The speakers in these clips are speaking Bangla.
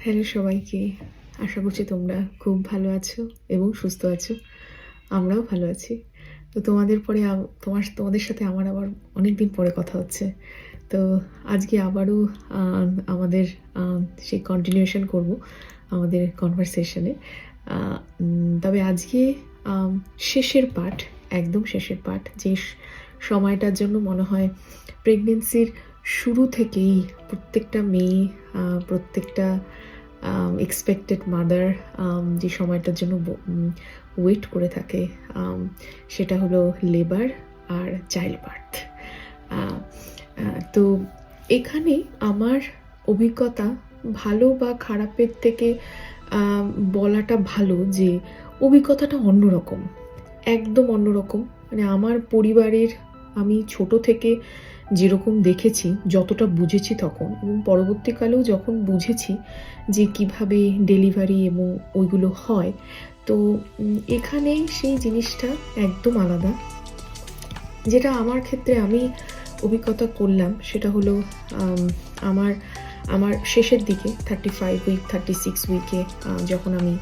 হ্যালো সবাইকে, আশা করছি তোমরা খুব ভালো আছো এবং সুস্থ আছো। আমরাও ভালো আছি। তো তোমাদের পরে তোমাদের সাথে আমার আবার অনেক দিন পরে কথা হচ্ছে। তো আজকে আবারও আমাদের সেই কন্টিনিউশন করব আমাদের কনভারসেশনে। তবে আজকে শেষের পার্ট, একদম শেষের পার্ট, যে সময়টার জন্য মনে হয় প্রেগনেন্সির শুরু থেকেই প্রত্যেকটা মেয়ে, প্রত্যেকটা এক্সপেক্টেড মাদার যে সময়টার জন্য ওয়েট করে থাকে, সেটা হলো লেবার আর চাইল্ড বার্থ। তো এখানে আমার অভিজ্ঞতা, ভালো বা খারাপের থেকে বলাটা ভালো যে অভিজ্ঞতাটা অন্যরকম, একদম অন্যরকম। মানে আমার পরিবারের, আমি ছোট থেকে যেরকম দেখেছি, যতটা বুঝেছি তখন, এবং পরবর্তীকালেও যখন বুঝেছি যে কিভাবে ডেলিভারি এবং ওইগুলো হয়, তো এখানে সেই জিনিসটা একদম আলাদা। যেটা আমার ক্ষেত্রে আমি অভিজ্ঞতা করলাম সেটা হলো আমার শেষের দিকে 35 উইক 36 উইকে যখন আমি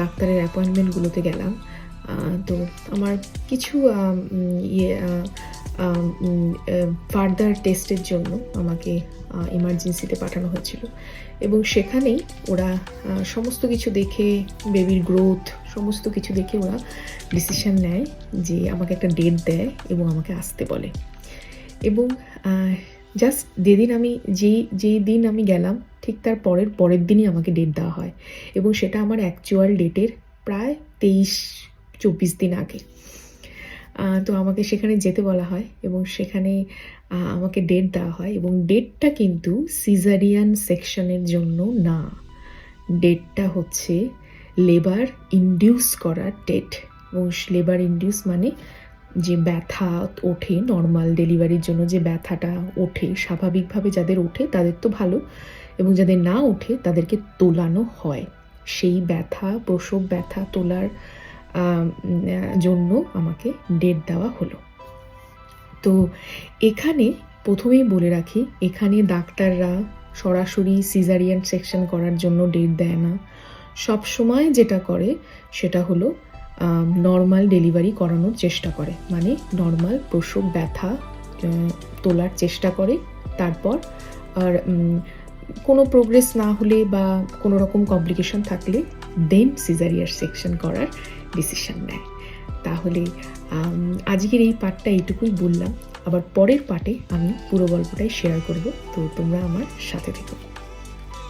ডাক্তারের অ্যাপয়েন্টমেন্টগুলোতে গেলাম, তো আমার কিছু ফার্দার টেস্টের জন্য আমাকে ইমার্জেন্সিতে পাঠানো হয়েছিল, এবং সেখানেই ওরা সমস্ত কিছু দেখে, বেবির গ্রোথ সমস্ত কিছু দেখে ওরা ডিসিশন নেয় যে আমাকে একটা ডেট দেয় এবং আমাকে আসতে বলে। এবং জাস্ট যেই দিন আমি গেলাম, ঠিক তার পরের দিনই আমাকে ডেট দেওয়া হয়, এবং সেটা আমার অ্যাকচুয়াল ডেটের প্রায় 23-24 দিন আগে। তো আমাকে সেখানে যেতে বলা হয় এবং সেখানে আমাকে ডেট দেওয়া হয়, এবং ডেটটা কিন্তু সিজারিয়ান সেকশনের জন্য না, ডেটটা হচ্ছে লেবার ইনডিউস করার ডেট। এবং লেবার ইনডিউস মানে যে ব্যথা ওঠে, নর্মাল ডেলিভারির জন্য যে ব্যথাটা ওঠে, স্বাভাবিকভাবে যাদের ওঠে তাদের তো ভালো, এবং যাদের না ওঠে তাদেরকে তোলানো হয়। সেই ব্যথা, প্রসব ব্যথা তোলার জন্য আমাকে ডেট দেওয়া হলো। তো এখানে প্রথমেই বলে রাখি, এখানে ডাক্তাররা সরাসরি সিজারিয়ান সেকশন করার জন্য ডেট দেয় না। সব সময় যেটা করে সেটা হলো নর্মাল ডেলিভারি করানোর চেষ্টা করে, মানে নর্মাল প্রসব ব্যথা তোলার চেষ্টা করে। তারপর আর কোনো প্রোগ্রেস না হলে বা কোনো রকম কমপ্লিকেশন থাকলে দেন সিজারিয়ান সেকশন করার ডিসিশন নেয়। তাহলে আজকের এই পার্টটা এইটুকুই বললাম, আবার পরের পার্টে আমি পুরো গল্পটাই শেয়ার করব। তো তোমরা আমার সাথে থেকো।